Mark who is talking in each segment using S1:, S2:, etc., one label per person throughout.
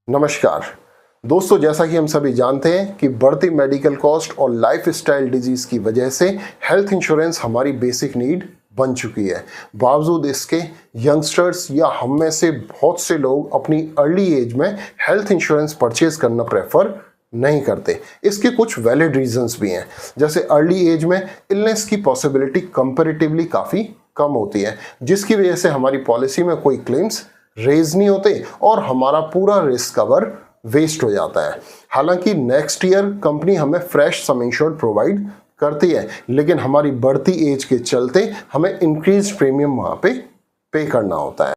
S1: नमस्कार दोस्तों, जैसा कि हम सभी जानते हैं कि बढ़ती मेडिकल कॉस्ट और लाइफस्टाइल डिजीज की वजह से हेल्थ इंश्योरेंस हमारी बेसिक नीड बन चुकी है। बावजूद इसके यंगस्टर्स या हम में से बहुत से लोग अपनी अर्ली एज में हेल्थ इंश्योरेंस परचेज करना प्रेफर नहीं करते। इसके कुछ वैलिड रीजंस भी हैं, जैसे अर्ली एज में इलनेस की पॉसिबिलिटी कंपैरेटिवली काफ़ी कम होती है, जिसकी वजह से हमारी पॉलिसी में कोई क्लेम्स रेज नहीं होते और हमारा पूरा रिस्क कवर वेस्ट हो जाता है। हालांकि नेक्स्ट ईयर कंपनी हमें फ्रेश सम इंश्योर्ड प्रोवाइड करती है, लेकिन हमारी बढ़ती एज के चलते हमें इंक्रीज प्रीमियम वहां पे करना होता है।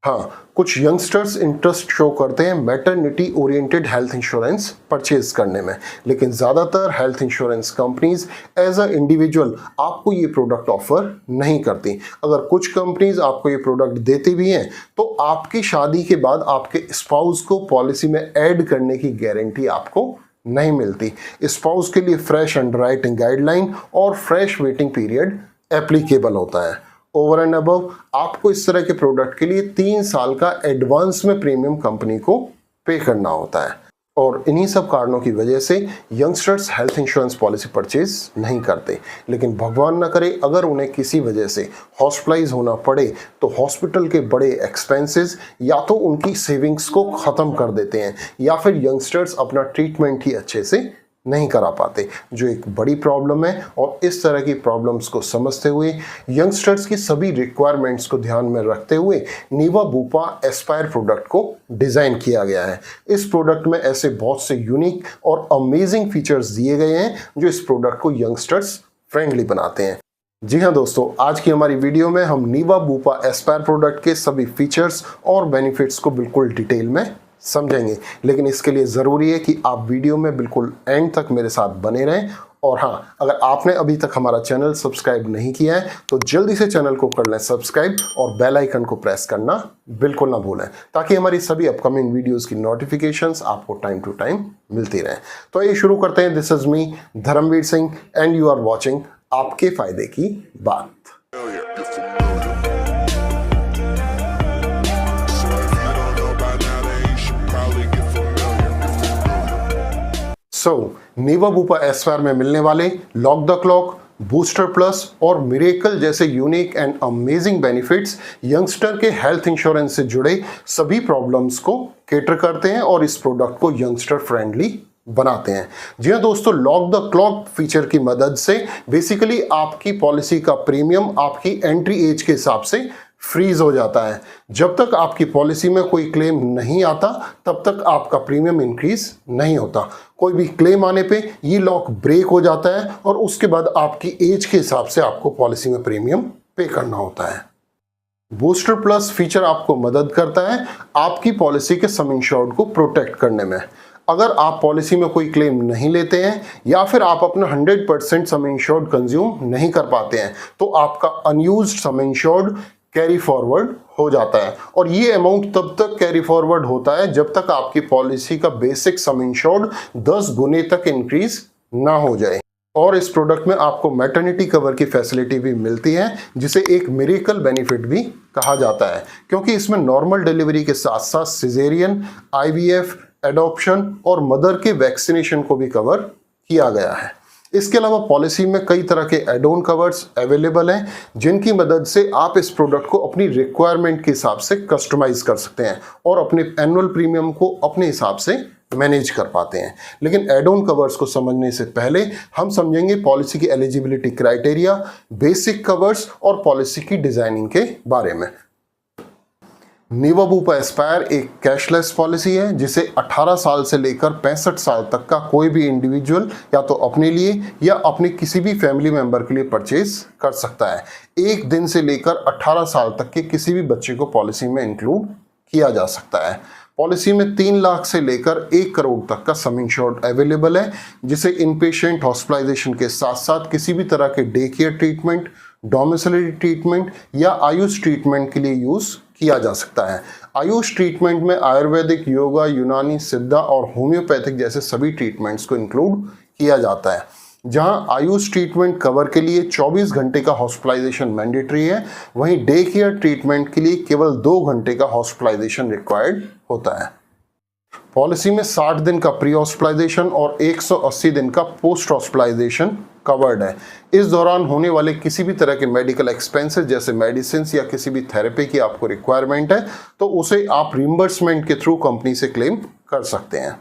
S1: हाँ, कुछ यंगस्टर्स इंटरेस्ट शो करते हैं maternity oriented health insurance purchase करने में, लेकिन ज़्यादातर health insurance companies as a individual आपको ये प्रोडक्ट ऑफर नहीं करती। अगर कुछ कंपनीज आपको ये प्रोडक्ट देती भी हैं तो आपकी शादी के बाद आपके स्पाउस को पॉलिसी में ऐड करने की गारंटी आपको नहीं मिलती। स्पाउस के लिए फ्रेश अंडरराइटिंग गाइडलाइन और फ्रेश वेटिंग पीरियड एप्लीकेबल होता है। ओवर एंड अबव आपको इस तरह के प्रोडक्ट के लिए 3 साल का एडवांस में प्रीमियम कंपनी को पे करना होता है और इन्हीं सब कारणों की वजह से youngsters health insurance policy purchase नहीं करते। लेकिन भगवान न करे अगर उन्हें किसी वजह से हॉस्पिटलाइज होना पड़े तो हॉस्पिटल के बड़े एक्सपेंसेस या तो उनकी सेविंग्स को ख़त्म कर देते हैं या फिर यंगस्टर्स अपना ट्रीटमेंट ही अच्छे से नहीं करा पाते, जो एक बड़ी प्रॉब्लम है। और इस तरह की प्रॉब्लम्स को समझते हुए यंगस्टर्स की सभी रिक्वायरमेंट्स को ध्यान में रखते हुए नीवा बुपा एस्पायर प्रोडक्ट को डिज़ाइन किया गया है। इस प्रोडक्ट में ऐसे बहुत से यूनिक और अमेजिंग फीचर्स दिए गए हैं जो इस प्रोडक्ट को यंगस्टर्स फ्रेंडली बनाते हैं। जी हाँ दोस्तों, आज की हमारी वीडियो में हम नीवा बुपा एस्पायर प्रोडक्ट के सभी फीचर्स और बेनिफिट्स को बिल्कुल डिटेल में समझेंगे, लेकिन इसके लिए ज़रूरी है कि आप वीडियो में बिल्कुल एंड तक मेरे साथ बने रहें। और हाँ, अगर आपने अभी तक हमारा चैनल सब्सक्राइब नहीं किया है तो जल्दी से चैनल को कर लें सब्सक्राइब और बेल आइकन को प्रेस करना बिल्कुल ना भूलें, ताकि हमारी सभी अपकमिंग वीडियोस की नोटिफिकेशंस आपको टाइम टू टाइम मिलती रहें। तो ये शुरू करते हैं। This is me Dharmveer Singh and you are watching आपके फायदे की बात। नीवा बुपा एस्पायर में मिलने वाले lock the clock, booster plus और मिरेकल जैसे unique and amazing benefits youngster के हेल्थ इंश्योरेंस से जुड़े सभी प्रॉब्लम्स को केटर करते हैं और इस प्रोडक्ट को यंगस्टर फ्रेंडली बनाते हैं। जी हाँ दोस्तों, लॉक द क्लॉक फीचर की मदद से बेसिकली आपकी पॉलिसी का प्रीमियम आपकी एंट्री एज के हिसाब से फ्रीज हो जाता है। जब तक आपकी पॉलिसी में कोई क्लेम नहीं आता तब तक आपका प्रीमियम इंक्रीज नहीं होता। कोई भी क्लेम आने पे ये लॉक ब्रेक हो जाता है और उसके बाद आपकी एज के हिसाब से आपको पॉलिसी में प्रीमियम पे करना होता है। बूस्टर प्लस फीचर आपको मदद करता है आपकी पॉलिसी के सम इंश्योर्ड को प्रोटेक्ट करने में। अगर आप पॉलिसी में कोई क्लेम नहीं लेते हैं या फिर आप अपना 100% सम इंश्योर्ड कंज्यूम नहीं कर पाते हैं तो आपका अनयूज्ड सम इंश्योर्ड कैरी फॉरवर्ड हो जाता है और ये अमाउंट तब तक कैरी फॉरवर्ड होता है जब तक आपकी पॉलिसी का बेसिक सम इंश्योर्ड 10 गुने तक इंक्रीज ना हो जाए। और इस प्रोडक्ट में आपको मैटरनिटी कवर की फैसिलिटी भी मिलती है, जिसे एक मिरेकल बेनिफिट भी कहा जाता है, क्योंकि इसमें नॉर्मल डिलीवरी के साथ साथ सिजेरियन, IVF, एडॉप्शन और मदर के वैक्सीनेशन को भी कवर किया गया है। इसके अलावा पॉलिसी में कई तरह के एड ऑन कवर्स अवेलेबल हैं, जिनकी मदद से आप इस प्रोडक्ट को अपनी रिक्वायरमेंट के हिसाब से कस्टमाइज कर सकते हैं और अपने एनुअल प्रीमियम को अपने हिसाब से मैनेज कर पाते हैं। लेकिन एड ऑन कवर्स को समझने से पहले हम समझेंगे पॉलिसी की एलिजिबिलिटी क्राइटेरिया, बेसिक कवर्स और पॉलिसी की डिजाइनिंग के बारे में। नीवा बुपा एस्पायर एक कैशलेस पॉलिसी है जिसे 18 साल से लेकर 65 साल तक का कोई भी इंडिविजुअल या तो अपने लिए या अपने किसी भी फैमिली मेंबर के लिए परचेज कर सकता है। 1 दिन से लेकर 18 साल तक के किसी भी बच्चे को पॉलिसी में इंक्लूड किया जा सकता है। पॉलिसी में 3 लाख से लेकर 1 करोड़ तक का सम इंश्योर्ड अवेलेबल है, जिसे इनपेशेंट हॉस्पिटलाइजेशन के साथ साथ किसी भी तरह के day care treatment, domiciliary treatment या आयुष ट्रीटमेंट के लिए यूज किया जा सकता है। आयुष ट्रीटमेंट में आयुर्वेदिक, योगा, यूनानी, सिद्धा और होम्योपैथिक जैसे सभी ट्रीटमेंट्स को इंक्लूड किया जाता है। जहां आयुष ट्रीटमेंट कवर के लिए 24 घंटे का हॉस्पिटलाइजेशन मैंडेटरी है, वहीं डे केयर ट्रीटमेंट के लिए केवल 2 घंटे का हॉस्पिटलाइजेशन रिक्वायर्ड होता है। पॉलिसी में 60 दिन का प्री हॉस्पिटलाइजेशन और 180 दिन का पोस्ट हॉस्पिटलाइजेशन कवर्ड है। इस दौरान होने वाले किसी भी तरह के मेडिकल एक्सपेंसेस जैसे मेडिसिन या किसी भी थेरेपी की आपको रिक्वायरमेंट है तो उसे आप रिम्बर्समेंट के थ्रू कंपनी से क्लेम कर सकते हैं।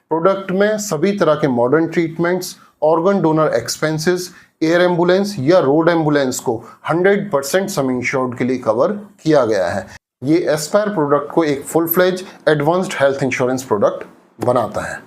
S1: प्रोडक्ट में सभी तरह के modern treatments, organ donor expenses, air ambulance या रोड एम्बुलेंस को 100% सम इंश्योर्ड के लिए कवर किया गया है। ये एस्पायर प्रोडक्ट को एक full fledge advanced health insurance product बनाता है।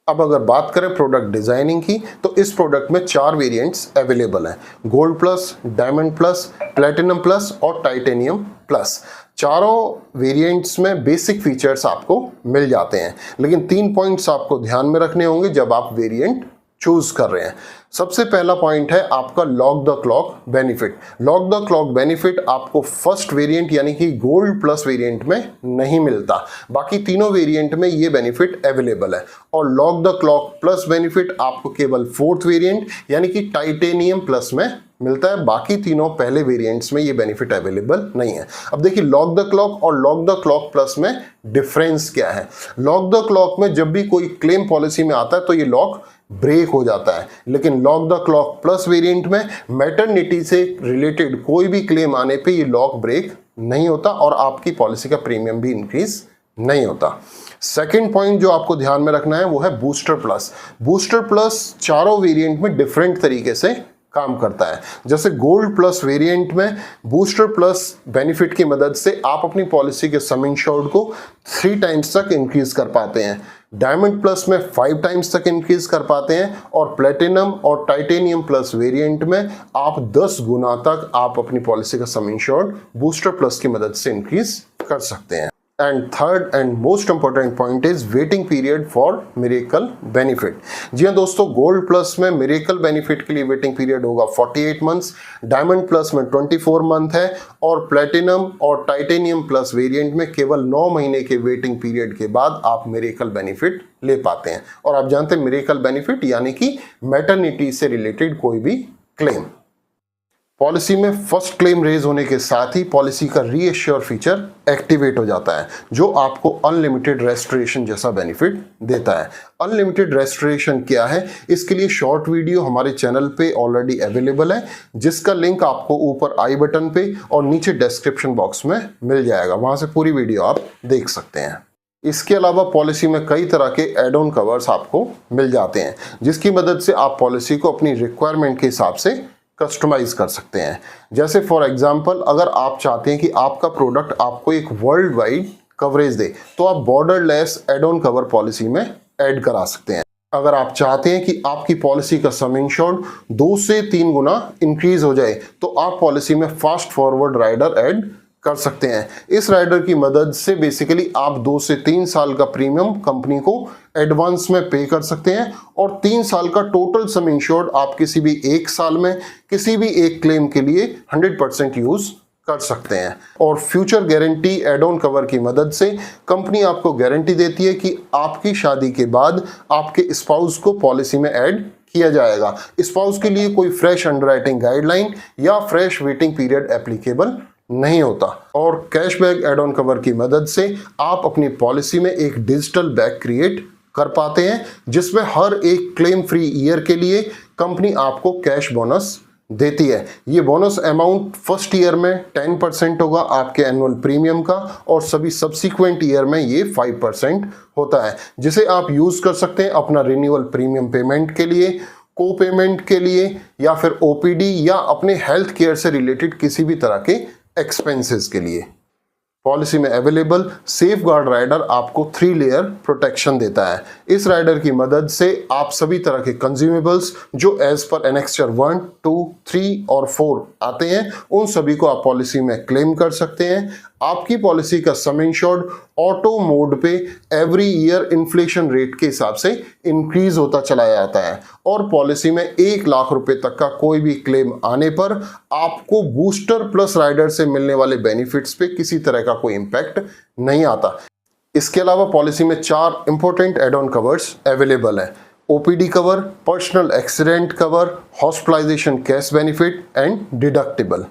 S1: अब अगर बात करें प्रोडक्ट डिजाइनिंग की तो इस प्रोडक्ट में 4 वेरिएंट्स अवेलेबल हैं, gold plus, diamond plus, platinum plus और टाइटेनियम प्लस। चारों वेरिएंट्स में बेसिक फीचर्स आपको मिल जाते हैं, लेकिन 3 पॉइंट्स आपको ध्यान में रखने होंगे जब आप वेरिएंट चूज कर रहे हैं। सबसे पहला पॉइंट है आपका lock the clock benefit. Lock the clock benefit आपको फर्स्ट वेरिएंट यानी कि गोल्ड प्लस वेरिएंट में नहीं मिलता, बाकी तीनों वेरिएंट में ये बेनिफिट अवेलेबल है। और lock the clock plus benefit आपको केवल फोर्थ वेरिएंट यानी कि टाइटेनियम प्लस में मिलता है, बाकी तीनों पहले वेरिएंट्स में ये बेनिफिट अवेलेबल नहीं है। अब देखिए लॉक द क्लॉक और लॉक द क्लॉक प्लस में डिफरेंस क्या है। लॉक द क्लॉक में जब भी कोई क्लेम पॉलिसी में आता है तो ये लॉक ब्रेक हो जाता है, लेकिन lock the clock plus variant में मैटरनिटी से रिलेटेड कोई भी क्लेम आने पे ये लॉक ब्रेक नहीं होता और आपकी पॉलिसी का प्रीमियम भी इंक्रीज नहीं होता। सेकेंड पॉइंट जो आपको ध्यान में रखना है वो है बूस्टर प्लस। बूस्टर प्लस चारों वेरिएंट में डिफरेंट तरीके से काम करता है। जैसे गोल्ड प्लस वेरिएंट में बूस्टर प्लस बेनिफिट की मदद से आप अपनी पॉलिसी के सम इंश्योर्ड को 3 टाइम्स तक इंक्रीज कर पाते हैं, डायमंड प्लस में 5 टाइम्स तक इंक्रीज कर पाते हैं और प्लेटिनम और टाइटेनियम प्लस वेरिएंट में आप 10 गुना तक आप अपनी पॉलिसी का सम इंश्योर्ड बूस्टर प्लस की मदद से इंक्रीज कर सकते हैं। And third and most important point is waiting period for miracle benefit. जी हाँ दोस्तों, गोल्ड प्लस में मिरेकल बेनिफिट के लिए वेटिंग पीरियड होगा 48 मंथ्स, डायमंड प्लस में 24 मंथ है और प्लेटिनम और टाइटेनियम प्लस वेरिएंट में केवल 9 महीने के वेटिंग पीरियड के बाद आप मिरेकल बेनिफिट ले पाते हैं। और आप जानते हैं मिरेकल बेनिफिट यानी कि मैटरनिटी से रिलेटेड कोई भी क्लेम। पॉलिसी में फर्स्ट क्लेम रेज होने के साथ ही पॉलिसी का रीएश्योर फीचर एक्टिवेट हो जाता है, जो आपको अनलिमिटेड रेस्टोरेशन जैसा बेनिफिट देता है। अनलिमिटेड रेस्टोरेशन क्या है, इसके लिए शॉर्ट वीडियो हमारे चैनल पे ऑलरेडी अवेलेबल है, जिसका लिंक आपको ऊपर आई बटन पे और नीचे डिस्क्रिप्शन बॉक्स में मिल जाएगा, वहां से पूरी वीडियो आप देख सकते हैं। इसके अलावा पॉलिसी में कई तरह के एड ऑन कवर्स आपको मिल जाते हैं, जिसकी मदद से आप पॉलिसी को अपनी रिक्वायरमेंट के हिसाब से कस्टमाइज कर सकते हैं। जैसे फॉर एग्जांपल अगर आप चाहते हैं कि आपका प्रोडक्ट आपको एक वर्ल्ड वाइड कवरेज दे तो आप borderless add on cover policy में ऐड करा सकते हैं। अगर आप चाहते हैं कि आपकी पॉलिसी का सम इंश्योर्ड 2 से 3 गुना इंक्रीज हो जाए तो आप पॉलिसी में फास्ट फॉरवर्ड राइडर ऐड कर सकते हैं। इस राइडर की मदद से बेसिकली आप 2 से 3 साल का प्रीमियम कंपनी को एडवांस में पे कर सकते हैं और 3 साल का टोटल सम इंश्योर्ड आप किसी भी एक साल में किसी भी एक क्लेम के लिए 100% यूज कर सकते हैं। और future guarantee add on cover की मदद से कंपनी आपको गारंटी देती है कि आपकी शादी के बाद आपके स्पाउस को पॉलिसी में ऐड किया जाएगा। स्पाउस के लिए कोई फ्रेश अंडरराइटिंग गाइडलाइन या फ्रेश वेटिंग पीरियड एप्लीकेबल नहीं होता। और कैशबैक एड ऑन कवर की मदद से आप अपनी पॉलिसी में एक डिजिटल बैग क्रिएट कर पाते हैं, जिसमें हर एक क्लेम फ्री ईयर के लिए कंपनी आपको कैश बोनस देती है। ये बोनस अमाउंट फर्स्ट ईयर में 10% होगा आपके एनुअल प्रीमियम का और सभी सब्सिक्वेंट ईयर में ये 5% होता है, जिसे आप यूज कर सकते हैं अपना रिन्यूअल प्रीमियम पेमेंट के लिए, को पेमेंट के लिए या फिर ओपीडी या अपने हेल्थ केयर से रिलेटेड किसी भी तरह के एक्सपेंसेस के लिए। पॉलिसी में अवेलेबल सेफ गार्ड राइडर आपको 3 लेयर प्रोटेक्शन देता है। इस राइडर की मदद से आप सभी तरह के कंज्यूमेबल्स जो एज पर एनेक्स्चर 1, 2, 3 और 4 आते हैं उन सभी को आप पॉलिसी में क्लेम कर सकते हैं। आपकी पॉलिसी का सम इंश्योर्ड ऑटो मोड पे एवरी ईयर इन्फ्लेशन रेट के हिसाब से इंक्रीज होता चला जाता है और पॉलिसी में 1 लाख रुपए तक का कोई भी क्लेम आने पर आपको बूस्टर प्लस राइडर से मिलने वाले बेनिफिट्स पे किसी तरह का कोई इंपैक्ट नहीं आता। इसके अलावा पॉलिसी में 4 important add on covers available है: OPD cover, personal accident cover, hospitalisation cash benefit and deductible.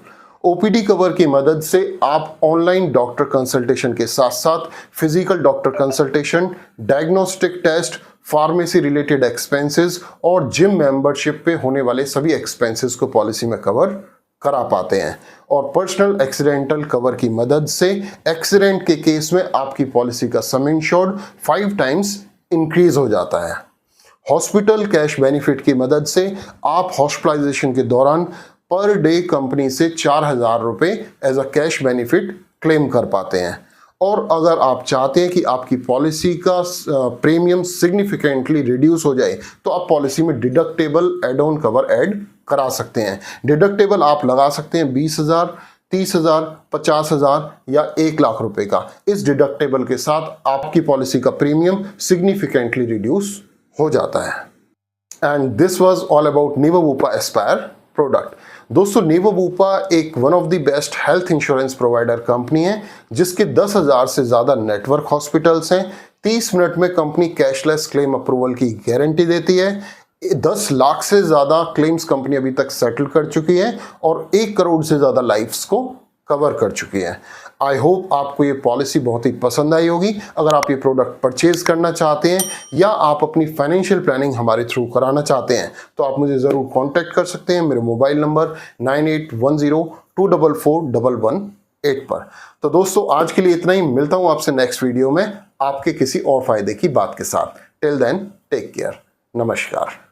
S1: OPD cover की मदद से आप ऑनलाइन डॉक्टर कंसल्टेशन के साथ साथ physical doctor consultation, diagnostic test, pharmacy related expenses और जिम मेंबरशिप पे होने वाले सभी एक्सपेंसेस को पॉलिसी में कवर करा पाते हैं। और पर्सनल एक्सीडेंटल कवर की मदद से एक्सीडेंट के केस में आपकी पॉलिसी का सम इंश्योर्ड 5 टाइम्स इंक्रीज हो जाता है। हॉस्पिटल कैश बेनिफिट की मदद से आप हॉस्पिटलाइजेशन के दौरान पर डे कंपनी से 4,000 रुपये as a cash benefit claim कर पाते हैं। और अगर आप चाहते हैं कि आपकी पॉलिसी का प्रीमियम सिग्निफिकेंटली रिड्यूस हो जाए तो आप पॉलिसी में deductible add on cover add करा सकते हैं। डिडक्टेबल आप लगा सकते हैं 20,000, 30,000, 50,000 या 1,00,000 रुपए का। इस डिडक्टेबल के साथ आपकी पॉलिसी का प्रीमियम सिग्निफिकेंटली रिड्यूस हो जाता है। And this was all about Niva Bupa Aspire product. दोस्तों, नीवा बुपा एक one of the best health insurance provider company है जिसके 10,000 से ज़्यादा नेटवर्क हॉस्पिटल्स हैं। 30 मिनट में कंपनी कैशलेस क्लेम अप्रूवल की गारंटी देती है। 10 लाख से ज़्यादा क्लेम्स कंपनी अभी तक सेटल कर चुकी है और 1 करोड़ से ज़्यादा लाइफ्स को कवर कर चुकी है। आई होप आपको ये पॉलिसी बहुत ही पसंद आई होगी। अगर आप ये प्रोडक्ट परचेज करना चाहते हैं या आप अपनी फाइनेंशियल प्लानिंग हमारे थ्रू कराना चाहते हैं तो आप मुझे ज़रूर कांटेक्ट कर सकते हैं। मेरे मोबाइल नंबर 9810244118 पर। तो दोस्तों, आज के लिए इतना ही। मिलता हूँ आपसे नेक्स्ट वीडियो में आपके किसी और फायदे की बात के साथ। Till then, take care. नमस्कार।